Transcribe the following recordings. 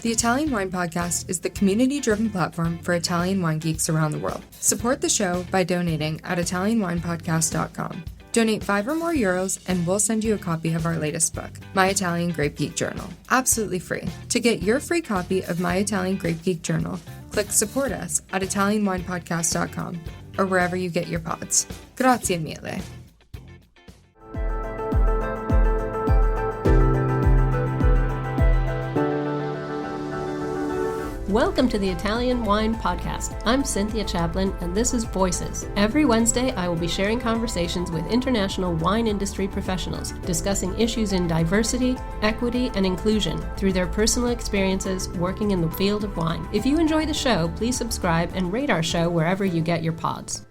The Italian Wine Podcast is the community-driven platform for Italian wine geeks around the world. Support the show by donating at ItalianWinepodcast.com. Donate €5 or more and we'll send you a copy of our latest book, My Italian Grape Geek Journal, absolutely free. To get your free copy of My Italian Grape Geek Journal, click Support Us at ItalianWinepodcast.com or wherever you get your pods. Grazie mille. Welcome to the Italian Wine Podcast. I'm Cynthia Chaplin, and this is Voices. Every Wednesday, I will be sharing conversations with international wine industry professionals, discussing issues in diversity, equity, and inclusion through their personal experiences working in the field of wine. If you enjoy the show, please subscribe and rate our show wherever you get your pods.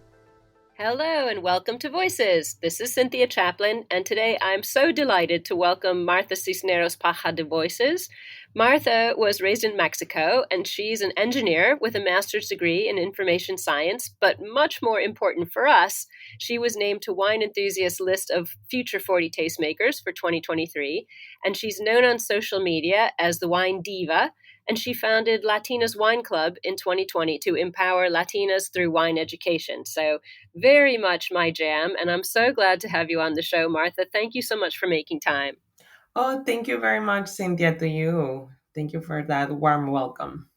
Hello and welcome to Voices. This is Cynthia Chaplin, and today I'm so delighted to welcome Martha Cisneros Paja to Voices. Martha was raised in Mexico, and she's an engineer with a master's degree in information science, but much more important for us, she was named to Wine Enthusiast list of Future 40 Tastemakers for 2023, and she's known on social media as the Wine Diva, and she founded Latinas Wine Club in 2020 to empower Latinas through wine education. So very much my jam, and I'm so glad to have you on the show, Martha. Thank you so much for making time. Oh, thank you very much, Cynthia, to you. Thank you for that warm welcome.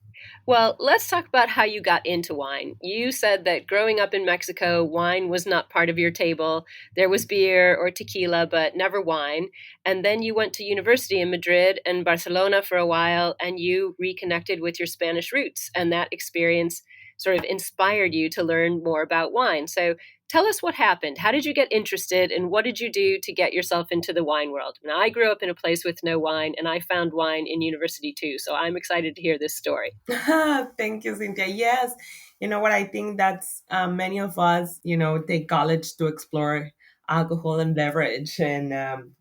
Well, let's talk about how you got into wine. You said that growing up in Mexico, wine was not part of your table. There was beer or tequila, but never wine. And then you went to university in Madrid and Barcelona for a while, and you reconnected with your Spanish roots. And that experience sort of inspired you to learn more about wine. So tell us what happened. How did you get interested, and what did you do to get yourself into the wine world? Now, I grew up in a place with no wine, and I found wine in university too. So I'm excited to hear this story. Thank you, Cynthia. Yes, you know what? I think that's many of us, take college to explore alcohol and beverage and,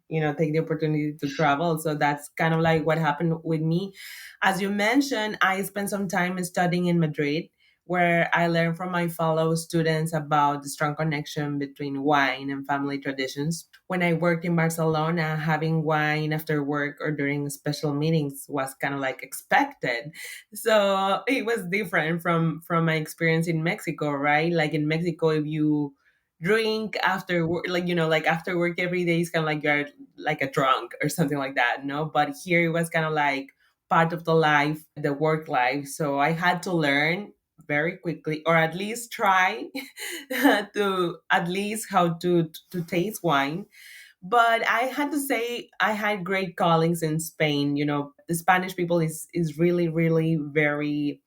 take the opportunity to travel. So that's kind of like what happened with me. As you mentioned, I spent some time studying in Madrid, where I learned from my fellow students about the strong connection between wine and family traditions. When I worked in Barcelona, having wine after work or during special meetings was kind of like expected. So it was different from my experience in Mexico, right? Like in Mexico, if you drink after work, like after work every day, it's kind of like you're like a drunk or something like that, no? But here it was kind of like part of the life, the work life. So I had to learn very quickly, or at least try to at least how to taste wine. But I had to say I had great colleagues in Spain. The Spanish people is really, really very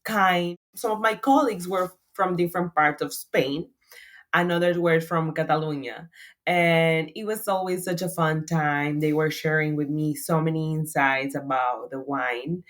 kind. Some of my colleagues were from different parts of Spain, and others were from Catalonia. And it was always such a fun time. They were sharing with me so many insights about the wine.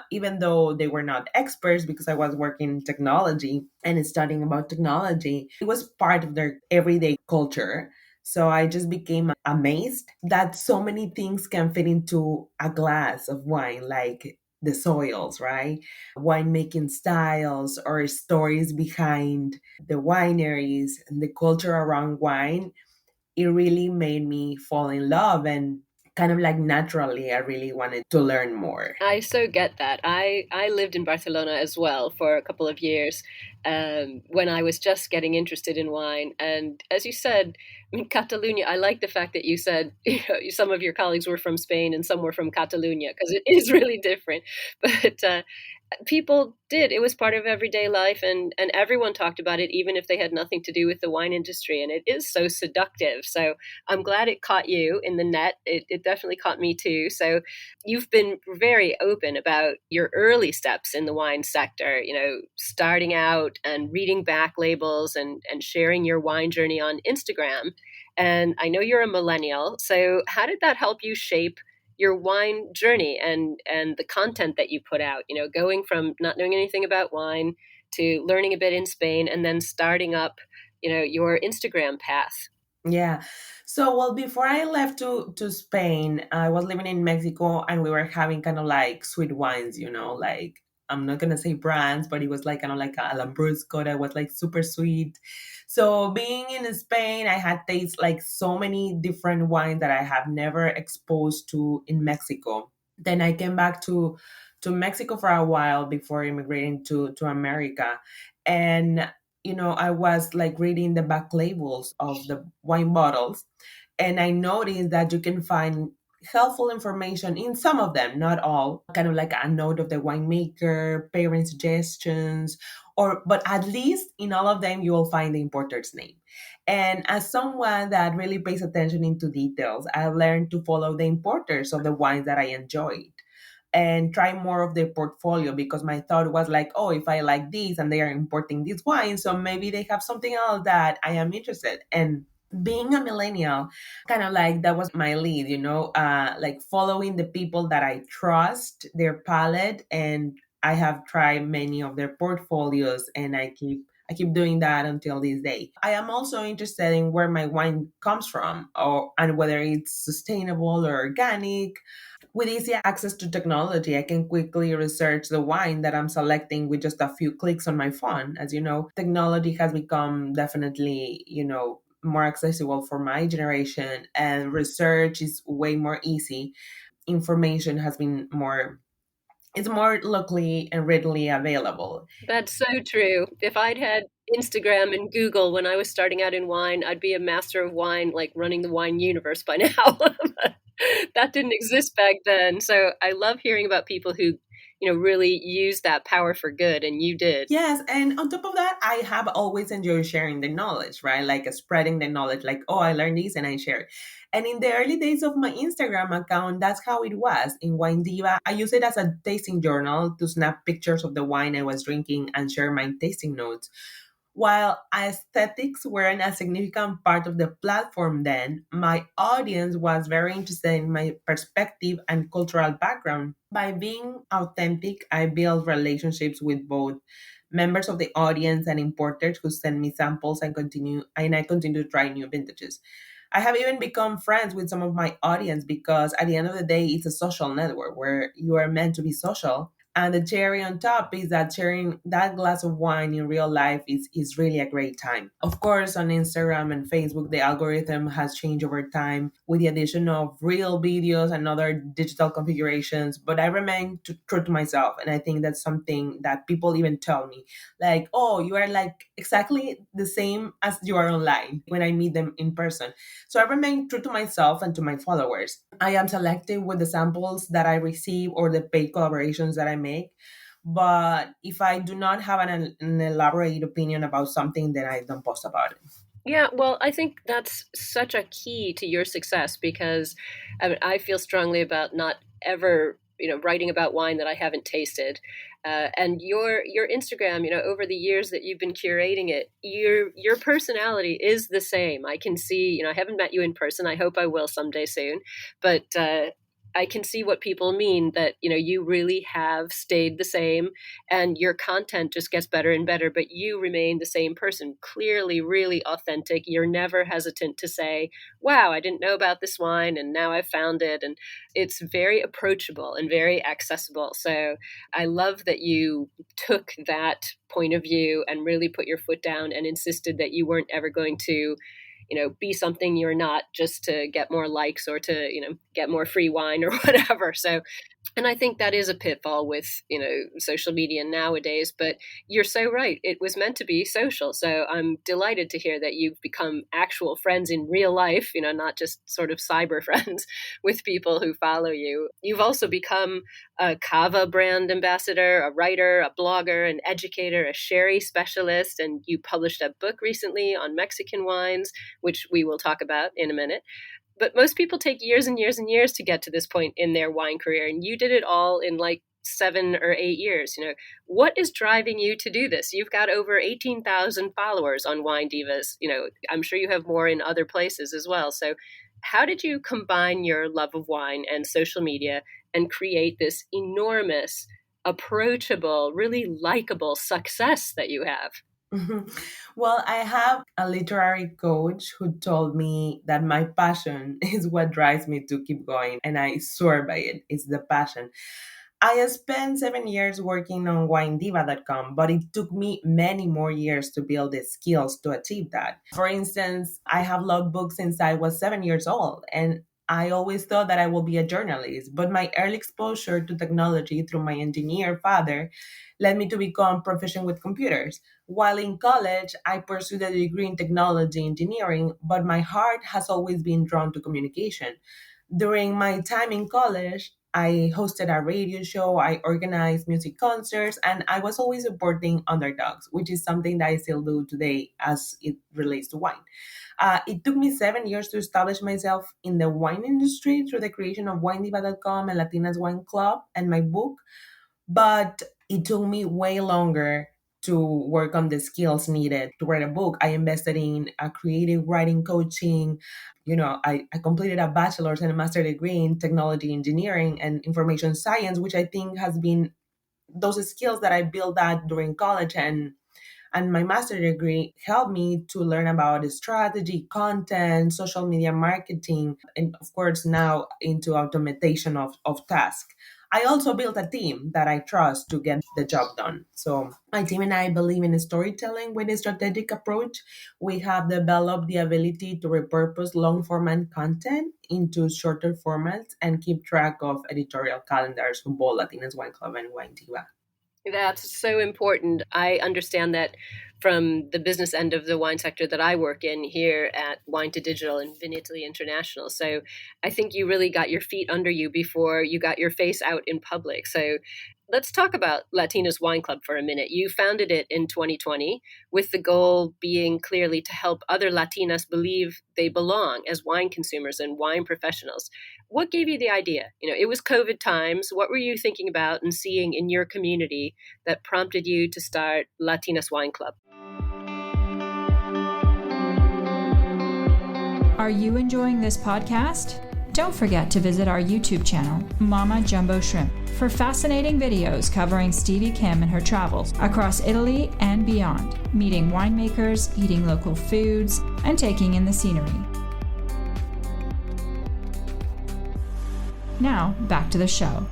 Even though they were not experts, because I was working in technology and studying about technology, it was part of their everyday culture. So I just became amazed that so many things can fit into a glass of wine, like the soils, right? Winemaking styles or stories behind the wineries and the culture around wine. It really made me fall in love, and kind of like naturally I really wanted to learn more. I so get that. I lived in Barcelona as well for a couple of years when I was just getting interested in wine. And as you said, I mean, Catalonia, I like the fact that you said some of your colleagues were from Spain and some were from Catalonia, because it is really different. But people did. It was part of everyday life, and everyone talked about it, even if they had nothing to do with the wine industry. And it is so seductive. So I'm glad it caught you in the net. It definitely caught me too. So you've been very open about your early steps in the wine sector, starting out and reading back labels and sharing your wine journey on Instagram. And I know you're a millennial. So how did that help you shape your wine journey and the content that you put out, going from not knowing anything about wine to learning a bit in Spain and then starting up, your Instagram path? Yeah. So, well, before I left to Spain, I was living in Mexico, and we were having kind of like sweet wines, like I'm not going to say brands, but it was like kind of like a Lambrusco that was like super sweet. So being in Spain, I had tasted like so many different wines that I have never exposed to in Mexico. Then I came back to Mexico for a while before immigrating to America. And I was like reading the back labels of the wine bottles, and I noticed that you can find helpful information in some of them, not all, kind of like a note of the winemaker, pairing suggestions, or but at least in all of them you will find the importer's name. And as someone that really pays attention into details, I learned to follow the importers of the wines that I enjoyed and try more of their portfolio, because my thought was like, oh, if I like these and they are importing these wines, so maybe they have something else that I am interested in. Being a millennial, kind of like that was my lead, like following the people that I trust, their palette, and I have tried many of their portfolios, and I keep doing that until this day. I am also interested in where my wine comes from, or and whether it's sustainable or organic. With easy access to technology, I can quickly research the wine that I'm selecting with just a few clicks on my phone. As you know, technology has become definitely, more accessible for my generation, and research is way more easy. Information has been more it's more locally and readily available. That's so true. If I'd had Instagram and Google when I was starting out in wine, I'd be a master of wine, like running the wine universe by now. That didn't exist back then. So I love hearing about people who, really use that power for good, and you did. Yes, and on top of that, I have always enjoyed sharing the knowledge, right? Like spreading the knowledge, like, oh, I learned this and I share it. And in the early days of my Instagram account, that's how it was. In Wine Diva, I use it as a tasting journal to snap pictures of the wine I was drinking and share my tasting notes. While aesthetics weren't a significant part of the platform then, my audience was very interested in my perspective and cultural background. By being authentic, I built relationships with both members of the audience and importers who send me samples, and I continue to try new vintages. I have even become friends with some of my audience, because at the end of the day, it's a social network where you are meant to be social. And the cherry on top is that sharing that glass of wine in real life is really a great time. Of course, on Instagram and Facebook, the algorithm has changed over time with the addition of real videos and other digital configurations, but I remain true to myself. And I think that's something that people even tell me, like, oh, you are like exactly the same as you are online when I meet them in person. So I remain true to myself and to my followers. I am selective with the samples that I receive or the paid collaborations that I make. But if I do not have an elaborate opinion about something, then I don't post about it. Yeah, well, I think that's such a key to your success because I feel strongly about not ever, writing about wine that I haven't tasted. And your Instagram, over the years that you've been curating it, your personality is the same. I can see, I haven't met you in person. I hope I will someday soon, but I can see what people mean that, you really have stayed the same and your content just gets better and better, but you remain the same person, clearly, really authentic. You're never hesitant to say, wow, I didn't know about this wine and now I've found it. And it's very approachable and very accessible. So I love that you took that point of view and really put your foot down and insisted that you weren't ever going to be something you're not just to get more likes or to, get more free wine or whatever. So, and I think that is a pitfall with, social media nowadays, but you're so right. It was meant to be social. So I'm delighted to hear that you've become actual friends in real life, not just sort of cyber friends with people who follow you. You've also become a Cava brand ambassador, a writer, a blogger, an educator, a sherry specialist, and you published a book recently on Mexican wines, which we will talk about in a minute. But most people take years and years and years to get to this point in their wine career, and you did it all in like 7 or 8 years. What is driving you to do this? You've got over 18,000 followers on Wine Divas. I'm sure you have more in other places as well. So how did you combine your love of wine and social media and create this enormous, approachable, really likable success that you have? Mhm. Well, I have a literary coach who told me that my passion is what drives me to keep going, and I swear by it. It's the passion. I have spent 7 years working on winediva.com, but it took me many more years to build the skills to achieve that. For instance, I have loved books since I was 7 years old, and I always thought that I will be a journalist, but my early exposure to technology through my engineer father led me to become proficient with computers. While in college, I pursued a degree in technology engineering, but my heart has always been drawn to communication. During my time in college, I hosted a radio show, I organized music concerts, and I was always supporting underdogs, which is something that I still do today as it relates to wine. It took me 7 years to establish myself in the wine industry through the creation of WineDiva.com and Latinas Wine Club and my book, but it took me way longer to work on the skills needed to write a book. I invested in a creative writing coaching. I completed a bachelor's and a master's degree in technology engineering and information science, which I think has been those skills that I built that during college and my master's degree helped me to learn about strategy, content, social media marketing, and of course now into automation of tasks. I also built a team that I trust to get the job done. So my team and I believe in storytelling with a strategic approach. We have developed the ability to repurpose long format content into shorter formats and keep track of editorial calendars for both Latinas Wine Club and Wine Diva. That's so important. I understand that from the business end of the wine sector that I work in here at Wine to Digital and Vinitaly International. So I think you really got your feet under you before you got your face out in public. So let's talk about Latinas Wine Club for a minute. You founded it in 2020 with the goal being clearly to help other Latinas believe they belong as wine consumers and wine professionals. What gave you the idea? It was COVID times. What were you thinking about and seeing in your community that prompted you to start Latinas Wine Club? Are you enjoying this podcast? Don't forget to visit our YouTube channel, Mama Jumbo Shrimp, for fascinating videos covering Stevie Kim and her travels across Italy and beyond, meeting winemakers, eating local foods, and taking in the scenery. Now, back to the show.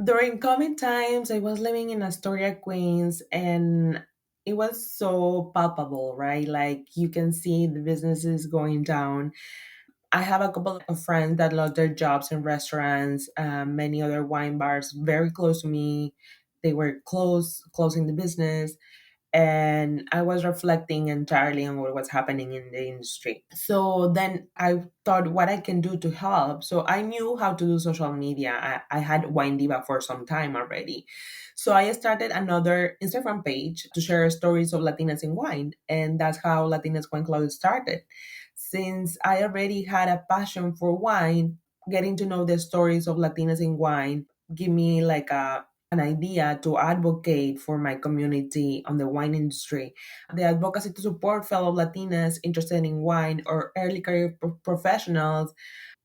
During COVID times, I was living in Astoria, Queens, and it was so palpable, right? Like you can see the businesses going down. I have a couple of friends that lost their jobs in restaurants, many other wine bars very close to me. They were closing the business. And I was reflecting entirely on what was happening in the industry. So then I thought what I can do to help. So I knew how to do social media. I had Wine Diva for some time already. So I started another Instagram page to share stories of Latinas in wine. And that's how Latinas Wine Club started. Since I already had a passion for wine, getting to know the stories of Latinas in wine give me like an idea to advocate for my community on the wine industry. The advocacy to support fellow Latinas interested in wine or early career professionals,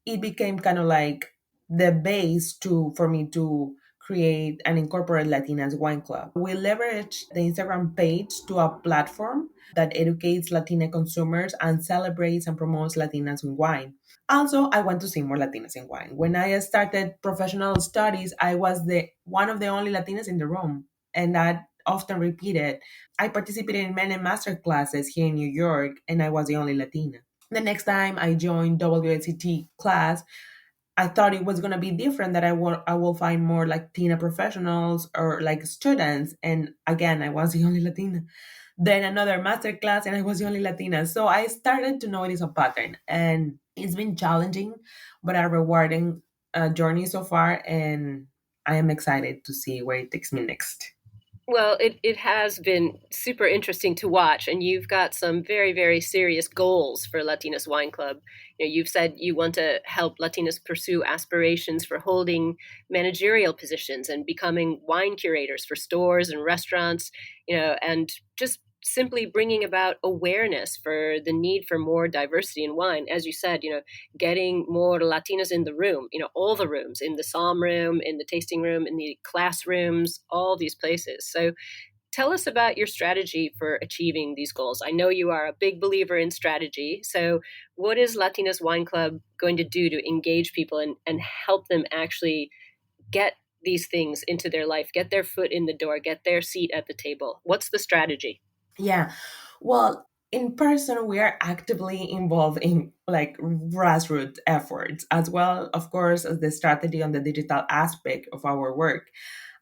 it became kind of like the base to for me to create and incorporate Latinas Wine Club. We leverage the Instagram page to a platform that educates Latina consumers and celebrates and promotes Latinas in wine. Also, I want to see more Latinas in wine. When I started professional studies, I was the one of the only Latinas in the room, and that often repeated. I participated in many master classes here in New York, and I was the only Latina. The next time I joined WSET class, I thought it was gonna be different. That I will find more Latina professionals or like students, and again, I was the only Latina. Then another master class, and I was the only Latina. So I started to notice a pattern, and it's been challenging, but a rewarding journey so far. And I am excited to see where it takes me next. Well, it has been super interesting to watch, and you've got some very, very serious goals for Latinas Wine Club. You've said you want to help Latinas pursue aspirations for holding managerial positions and becoming wine curators for stores and restaurants, and just simply bringing about awareness for the need for more diversity in wine. As you said, getting more Latinas in the room, all the rooms, in the som room, in the tasting room, in the classrooms, all these places. So tell us about your strategy for achieving these goals. I know you are a big believer in strategy. So what is Latinas Wine Club going to do to engage people and help them actually get these things into their life, get their foot in the door, get their seat at the table? What's the strategy? Yeah. Well, In person, we are actively involved in like grassroots efforts, as well, of course, as the strategy on the digital aspect of our work,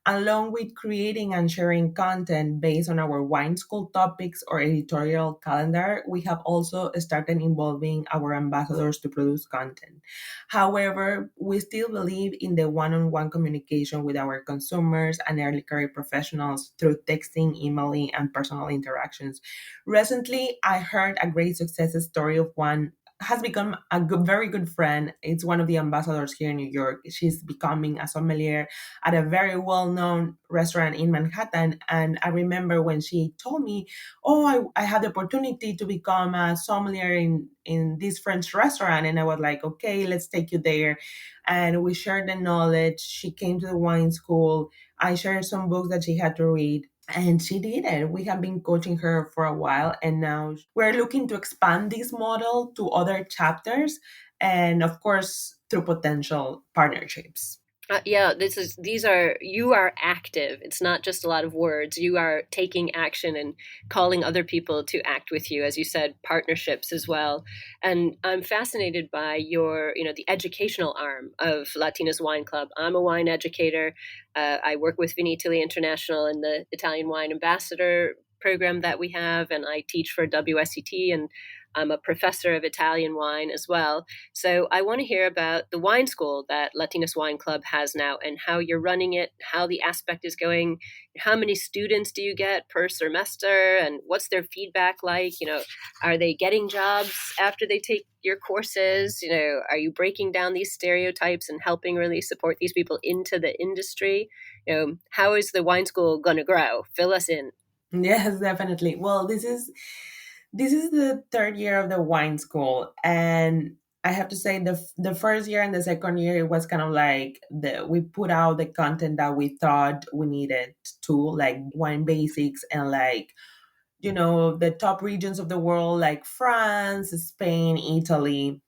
along with creating and sharing content based on our wine school topics or editorial calendar. We have also started involving our ambassadors to produce content. However, we still believe in the one on one communication with our consumers and early career professionals through texting, emailing, and personal interactions. Recently, I heard a great success story of one has become a very good friend. It's one of the ambassadors here in New York. She's becoming a sommelier at a very well-known restaurant in Manhattan. And I remember when she told me, "Oh, I had the opportunity to become a sommelier in this French restaurant," and I was like, "Okay, let's take you there." And we shared the knowledge. She came to the wine school. I shared some books that she had to read. And she did it. We have been coaching her for a while, and now we're looking to expand this model to other chapters and, of course, through potential partnerships. Yeah, you are active. It's not just a lot of words. You are taking action and calling other people to act with you, as you said, partnerships as well. And I'm fascinated by the educational arm of Latinas Wine Club. I'm a wine educator. I work with Vinitaly International and the Italian Wine Ambassador program that we have, and I teach for WSET, and I'm a professor of Italian wine as well. So I want to hear about the wine school that Latinas Wine Club has now and how you're running it, how the aspect is going, how many students do you get per semester, and what's their feedback like? Are they getting jobs after they take your courses? Are you breaking down these stereotypes and helping really support these people into the industry? How is the wine school going to grow? Fill us in. Yes, definitely. Well, this is the third year of the wine school, and I have to say the first year and the second year it was kind of like we put out the content that we thought we needed to, like wine basics and like the top regions of the world like France, Spain, Italy.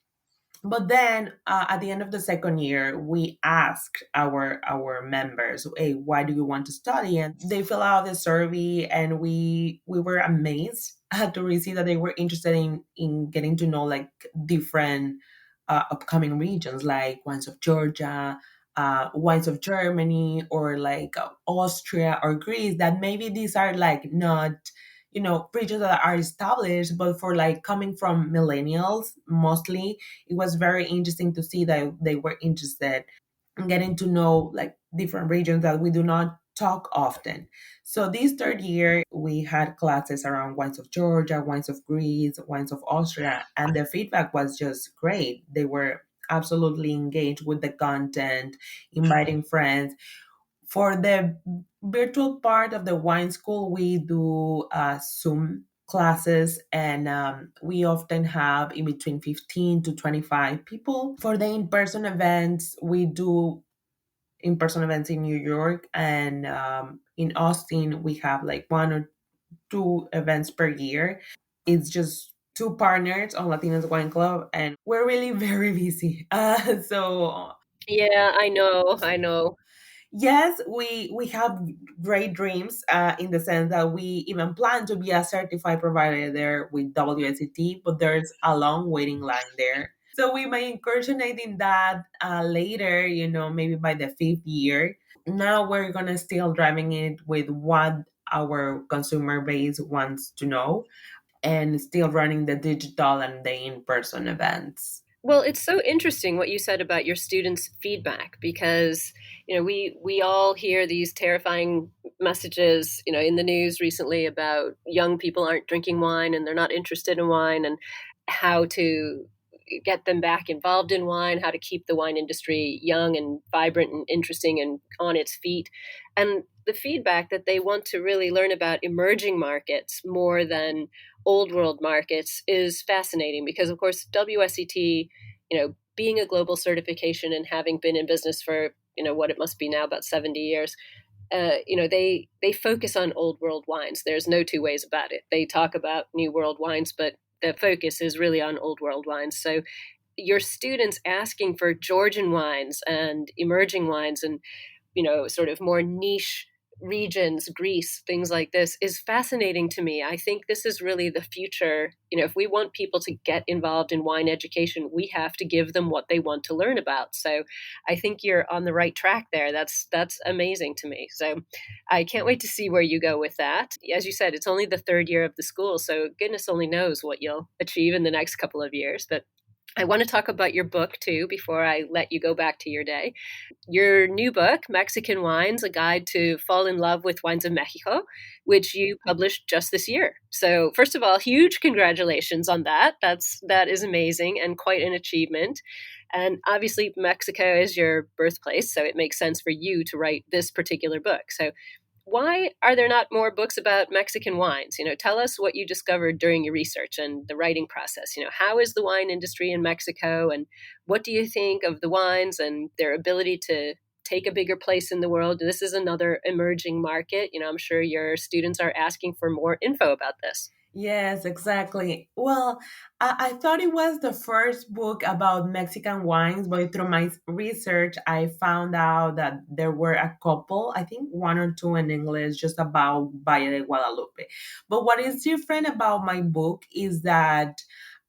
But then at the end of the second year, we asked our members, "Hey, why do you want to study?" And they fill out the survey, and we were amazed to receive that they were interested in getting to know like different upcoming regions, like wines of Georgia, wines of Germany, or like Austria or Greece. That maybe these are like not regions that are established, but for like coming from millennials mostly, it was very interesting to see that they were interested in getting to know like different regions that we do not talk often. So this third year, we had classes around wines of Georgia, wines of Greece, wines of Austria, and the feedback was just great. They were absolutely engaged with the content, inviting friends. For the virtual part of the wine school, we do Zoom classes, and we often have in between 15 to 25 people. For the in-person events, we do in-person events in New York, and in Austin, we have like one or two events per year. It's just two partners on Latinas Wine Club, and we're really very busy. So Yeah, I know. yes, we have great dreams in the sense that we even plan to be a certified provider there with WSET, but there's a long waiting line there. So we may incursionate in that later, maybe by the fifth year. Now we're gonna still driving it with what our consumer base wants to know, and still running the digital and the in-person events. Well, it's so interesting what you said about your students' feedback because we all hear these terrifying messages in the news recently about young people aren't drinking wine and they're not interested in wine, and how to get them back involved in wine, how to keep the wine industry young and vibrant and interesting and on its feet. And the feedback that they want to really learn about emerging markets more than old world markets is fascinating because, of course, WSET, being a global certification and having been in business for, what it must be now, about 70 years, they focus on old world wines. There's no two ways about it. They talk about new world wines, but the focus is really on old world wines. So your students asking for Georgian wines and emerging wines and, sort of more niche regions, Greece, things like this is fascinating to me. I think this is really the future. If we want people to get involved in wine education, we have to give them what they want to learn about. So I think you're on the right track there. That's amazing to me. So I can't wait to see where you go with that. As you said, it's only the third year of the school, so goodness only knows what you'll achieve in the next couple of years. But I want to talk about your book too before I let you go back to your day. Your new book, Mexican Wines, A Guide to Fall in Love with Wines of Mexico, which you published just this year. So first of all, huge congratulations on that. That is amazing and quite an achievement. And obviously Mexico is your birthplace, so it makes sense for you to write this particular book. So why are there not more books about Mexican wines? Tell us what you discovered during your research and the writing process. How is the wine industry in Mexico, and what do you think of the wines and their ability to take a bigger place in the world? This is another emerging market. I'm sure your students are asking for more info about this. Yes, exactly. Well, I thought it was the first book about Mexican wines, but through my research, I found out that there were a couple, I think one or two in English, just about Valle de Guadalupe. But what is different about my book is that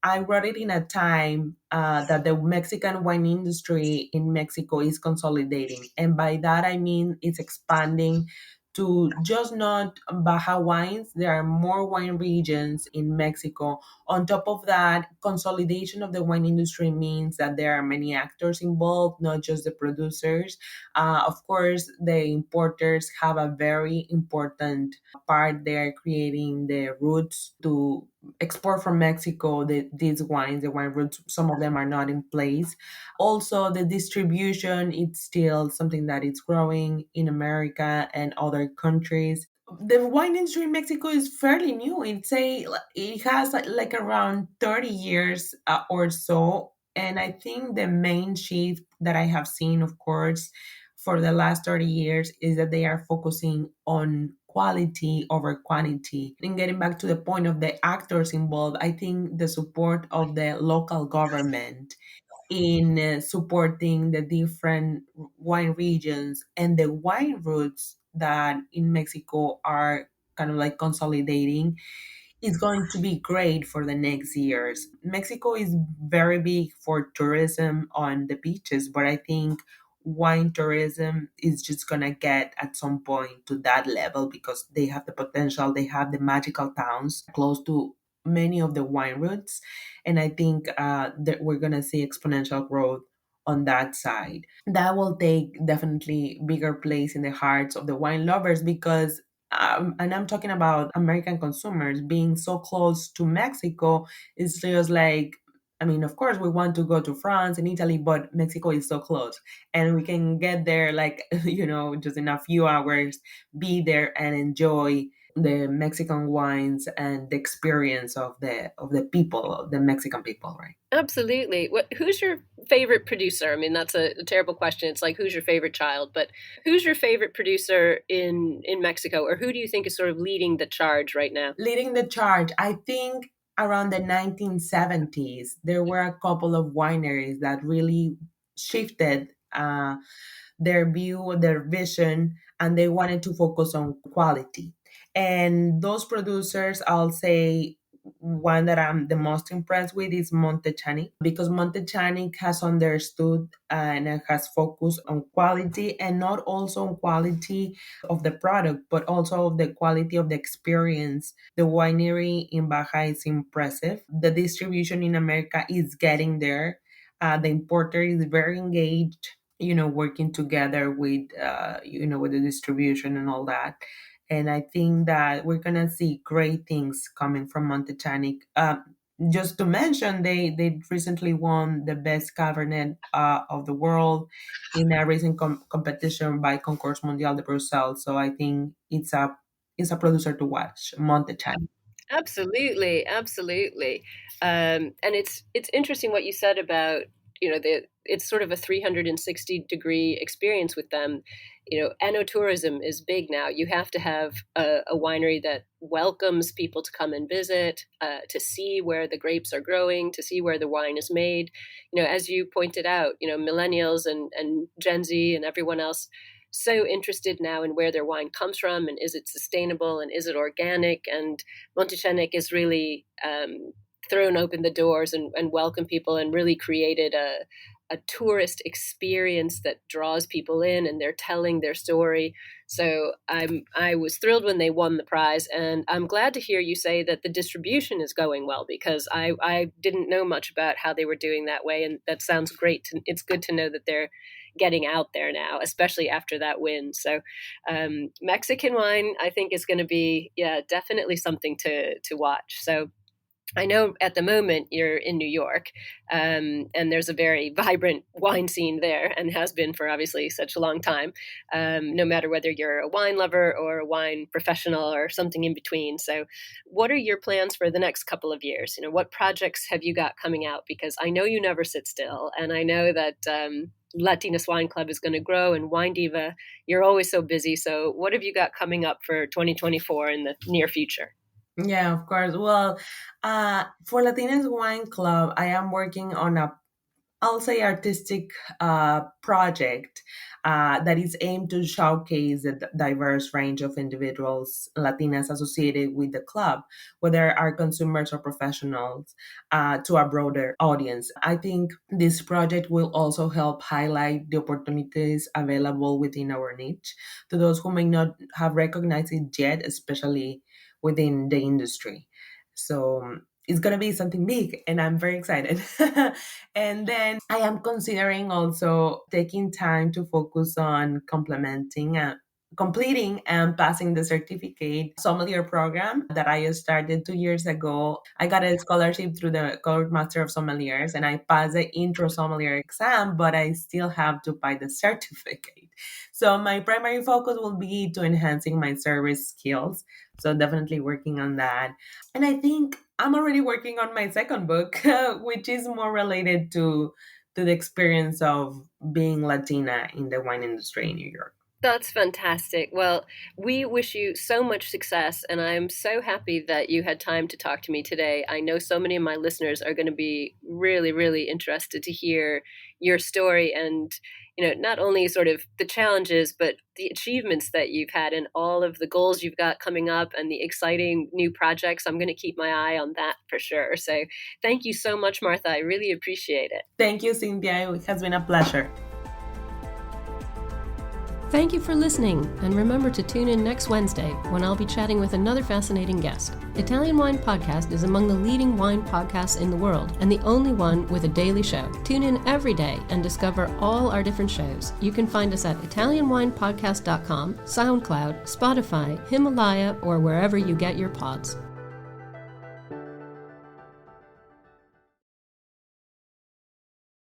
I wrote it in a time that the Mexican wine industry in Mexico is consolidating. And by that, I mean it's expanding to just not Baja wines. There are more wine regions in Mexico. On top of that, consolidation of the wine industry means that there are many actors involved, not just the producers. Of course, the importers have a very important part there, creating the routes to export from Mexico these wines, the wine routes. Some of them are not in place. Also, the distribution, it's still something that is growing in America and other countries. The wine industry in Mexico is fairly new. It has like around 30 years or so. And I think the main shift that I have seen, of course, for the last 30 years is that they are focusing on quality over quantity. And getting back to the point of the actors involved, I think the support of the local government in supporting the different wine regions and the wine routes that in Mexico are kind of like consolidating is going to be great for the next years. Mexico is very big for tourism on the beaches, but I think wine tourism is just going to get at some point to that level because they have the potential, they have the magical towns close to many of the wine routes. And I think that we're going to see exponential growth on that side. That will take definitely bigger place in the hearts of the wine lovers because and I'm talking about American consumers being so close to Mexico. It's just like, I mean, of course, we want to go to France and Italy, but Mexico is so close. And we can get there, like, just in a few hours, be there and enjoy the Mexican wines and the experience of the people, the Mexican people, right? Absolutely. Who's your favorite producer? I mean, that's a terrible question. It's like, who's your favorite child? But who's your favorite producer in Mexico? Or who do you think is sort of leading the charge right now? Leading the charge, I think around the 1970s, there were a couple of wineries that really shifted their view, their vision, and they wanted to focus on quality. And those producers, I'll say one that I'm the most impressed with is Montechani because Montechani has understood and has focused on quality and not also on quality of the product, but also the quality of the experience. The winery in Baja is impressive. The distribution in America is getting there. The importer is very engaged, working together with the distribution and all that. And I think that we're gonna see great things coming from Montechanic. Just to mention, they recently won the best Cabernet of the world in a recent competition by Concours Mondial de Bruxelles. So I think it's a producer to watch, Montechanic. Absolutely, absolutely. And it's interesting what you said about it's sort of a 360-degree experience with them. Enoturism is big now. You have to have a winery that welcomes people to come and visit, to see where the grapes are growing, to see where the wine is made. As you pointed out, millennials and Gen Z and everyone else, so interested now in where their wine comes from, and is it sustainable, and is it organic? And Montechenic is really thrown open the doors and welcomed people and really created a tourist experience that draws people in, and they're telling their story. So I was thrilled when they won the prize, and I'm glad to hear you say that the distribution is going well, because I didn't know much about how they were doing that way, and that sounds great. It's good to know that they're getting out there now, especially after that win. So Mexican wine, I think, is going to be, definitely something to watch. So I know at the moment you're in New York, and there's a very vibrant wine scene there, and has been for obviously such a long time, no matter whether you're a wine lover or a wine professional or something in between. So what are your plans for the next couple of years? What projects have you got coming out? Because I know you never sit still, and I know that Latinas Wine Club is going to grow, and Wine Diva, you're always so busy. So what have you got coming up for 2024 in the near future? Yeah, of course. Well, for Latinas Wine Club, I am working on I'll say, artistic project that is aimed to showcase the diverse range of individuals, Latinas associated with the club, whether are consumers or professionals, to a broader audience. I think this project will also help highlight the opportunities available within our niche to those who may not have recognized it yet, especially within the industry. So it's going to be something big, and I'm very excited. And then I am considering also taking time to focus on completing and passing the certificate Sommelier program that I started 2 years ago. I got a scholarship through the Court Master of Sommeliers, and I passed the Intro Sommelier exam, but I still have to buy the certificate. So my primary focus will be to enhancing my service skills. So definitely working on that. And I think I'm already working on my second book, which is more related to the experience of being Latina in the wine industry in New York. That's fantastic. Well, we wish you so much success, and I'm so happy that you had time to talk to me today. I know so many of my listeners are going to be really, really interested to hear your story, and not only sort of the challenges, but the achievements that you've had and all of the goals you've got coming up and the exciting new projects. I'm going to keep my eye on that for sure. So thank you so much, Martha. I really appreciate it. Thank you, Cynthia. It has been a pleasure. Thank you for listening, and remember to tune in next Wednesday when I'll be chatting with another fascinating guest. Italian Wine Podcast is among the leading wine podcasts in the world, and the only one with a daily show. Tune in every day and discover all our different shows. You can find us at ItalianWinePodcast.com, SoundCloud, Spotify, Himalaya, or wherever you get your pods.